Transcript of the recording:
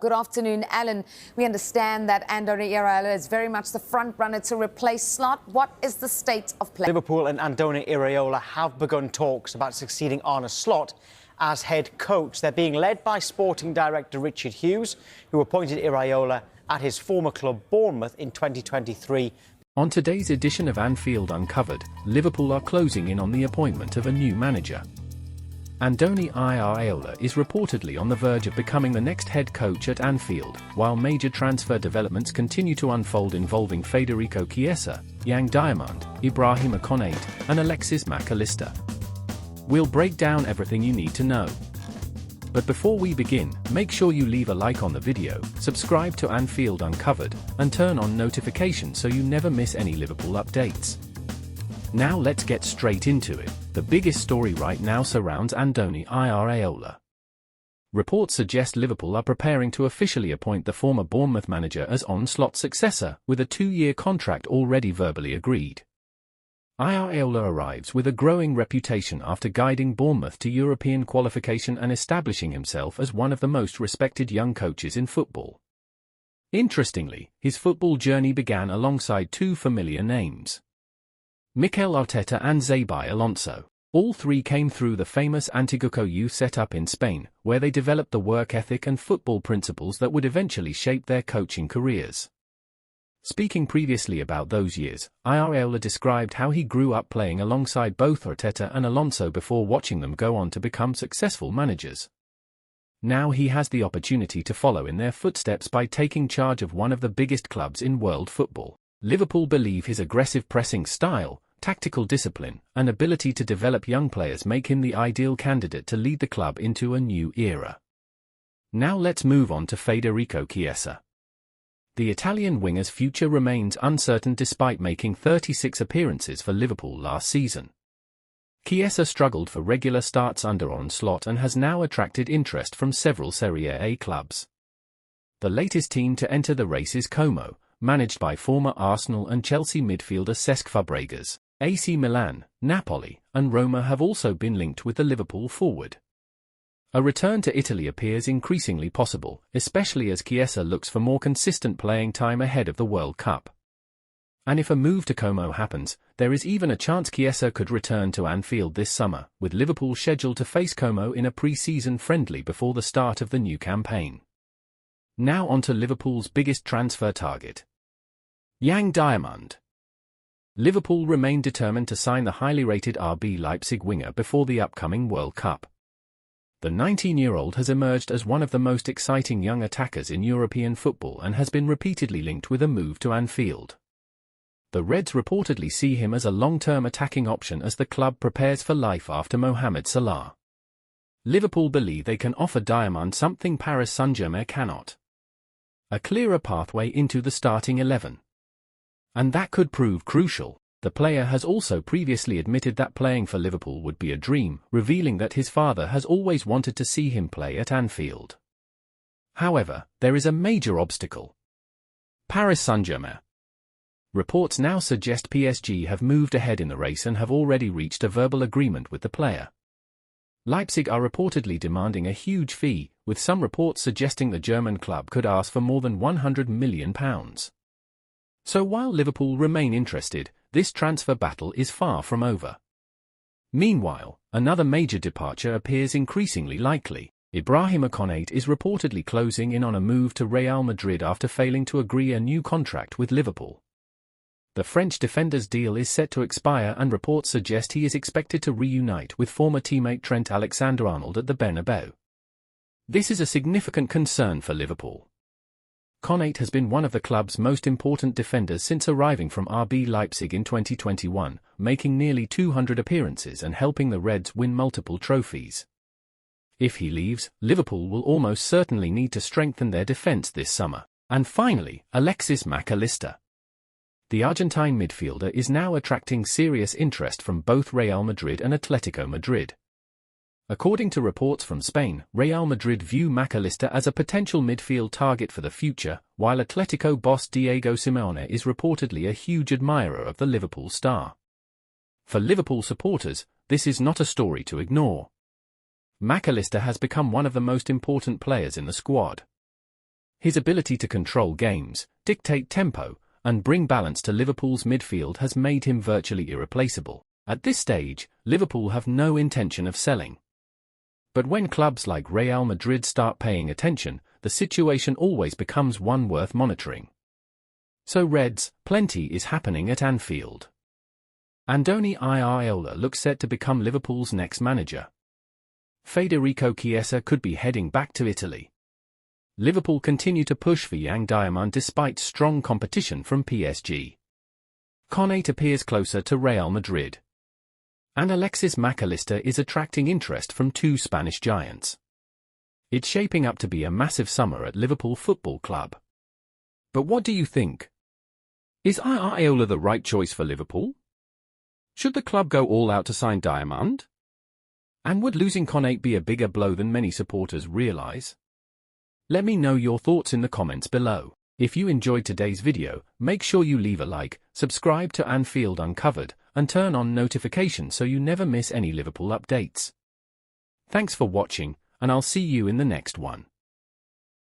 Good afternoon, Alan. We understand that Andoni Iraola is very much the front runner to replace Slot. What is the state of play? Liverpool and Andoni Iraola have begun talks about succeeding Arne Slot as head coach. They're being led by sporting director Richard Hughes, who appointed Iraola at his former club Bournemouth in 2023. On today's edition of Anfield Uncovered, Liverpool are closing in on the appointment of a new manager. Andoni Iraola is reportedly on the verge of becoming the next head coach at Anfield, while major transfer developments continue to unfold involving Federico Chiesa, Yan Diomande, Ibrahima Konate, and Alexis Mac Allister. We'll break down everything you need to know. But before we begin, make sure you leave a like on the video, subscribe to Anfield Uncovered, and turn on notifications so you never miss any Liverpool updates. Now let's get straight into it. The biggest story right now surrounds Andoni Iraola. Reports suggest Liverpool are preparing to officially appoint the former Bournemouth manager as Arne Slot's successor, with a 2-year contract already verbally agreed. Iraola arrives with a growing reputation after guiding Bournemouth to European qualification and establishing himself as one of the most respected young coaches in football. Interestingly, his football journey began alongside two familiar names: Mikel Arteta and Xabi Alonso. All three came through the famous Atletico youth set-up in Spain, where they developed the work ethic and football principles that would eventually shape their coaching careers. Speaking previously about those years, Iraola described how he grew up playing alongside both Arteta and Alonso before watching them go on to become successful managers. Now he has the opportunity to follow in their footsteps by taking charge of one of the biggest clubs in world football. Liverpool believe his aggressive pressing style, tactical discipline, and ability to develop young players make him the ideal candidate to lead the club into a new era. Now let's move on to Federico Chiesa. The Italian winger's future remains uncertain despite making 36 appearances for Liverpool last season. Chiesa struggled for regular starts under Arne Slot and has now attracted interest from several Serie A clubs. The latest team to enter the race is Como, managed by former Arsenal and Chelsea midfielder Cesc Fabregas. AC Milan, Napoli, and Roma have also been linked with the Liverpool forward. A return to Italy appears increasingly possible, especially as Chiesa looks for more consistent playing time ahead of the World Cup. And if a move to Como happens, there is even a chance Chiesa could return to Anfield this summer, with Liverpool scheduled to face Como in a pre-season friendly before the start of the new campaign. Now on to Liverpool's biggest transfer target: Yan Diomande. Liverpool remain determined to sign the highly rated RB Leipzig winger before the upcoming World Cup. The 19-year-old has emerged as one of the most exciting young attackers in European football and has been repeatedly linked with a move to Anfield. The Reds reportedly see him as a long-term attacking option as the club prepares for life after Mohamed Salah. Liverpool believe they can offer Diomande something Paris Saint-Germain cannot: a clearer pathway into the starting 11. And that could prove crucial. The player has also previously admitted that playing for Liverpool would be a dream, revealing that his father has always wanted to see him play at Anfield. However, there is a major obstacle: Paris Saint-Germain. Reports now suggest PSG have moved ahead in the race and have already reached a verbal agreement with the player. Leipzig are reportedly demanding a huge fee, with some reports suggesting the German club could ask for more than £100 million. So while Liverpool remain interested, this transfer battle is far from over. Meanwhile, another major departure appears increasingly likely. Ibrahima Konate is reportedly closing in on a move to Real Madrid after failing to agree a new contract with Liverpool. The French defender's deal is set to expire and reports suggest he is expected to reunite with former teammate Trent Alexander-Arnold at the Bernabeu. This is a significant concern for Liverpool. Konate has been one of the club's most important defenders since arriving from RB Leipzig in 2021, making nearly 200 appearances and helping the Reds win multiple trophies. If he leaves, Liverpool will almost certainly need to strengthen their defense this summer. And finally, Alexis Mac Allister. The Argentine midfielder is now attracting serious interest from both Real Madrid and Atletico Madrid. According to reports from Spain, Real Madrid view Mac Allister as a potential midfield target for the future, while Atletico boss Diego Simeone is reportedly a huge admirer of the Liverpool star. For Liverpool supporters, this is not a story to ignore. Mac Allister has become one of the most important players in the squad. His ability to control games, dictate tempo, and bring balance to Liverpool's midfield has made him virtually irreplaceable. At this stage, Liverpool have no intention of selling. But when clubs like Real Madrid start paying attention, the situation always becomes one worth monitoring. So Reds, plenty is happening at Anfield. Andoni Iraola looks set to become Liverpool's next manager. Federico Chiesa could be heading back to Italy. Liverpool continue to push for Yan Diomande despite strong competition from PSG. Konate appears closer to Real Madrid. And Alexis Mac Allister is attracting interest from two Spanish giants. It's shaping up to be a massive summer at Liverpool Football Club. But what do you think? Is Iraola the right choice for Liverpool? Should the club go all out to sign Diomande? And would losing Konate be a bigger blow than many supporters realise? Let me know your thoughts in the comments below. If you enjoyed today's video, make sure you leave a like, subscribe to Anfield Uncovered, and turn on notifications so you never miss any Liverpool updates. Thanks for watching, and I'll see you in the next one.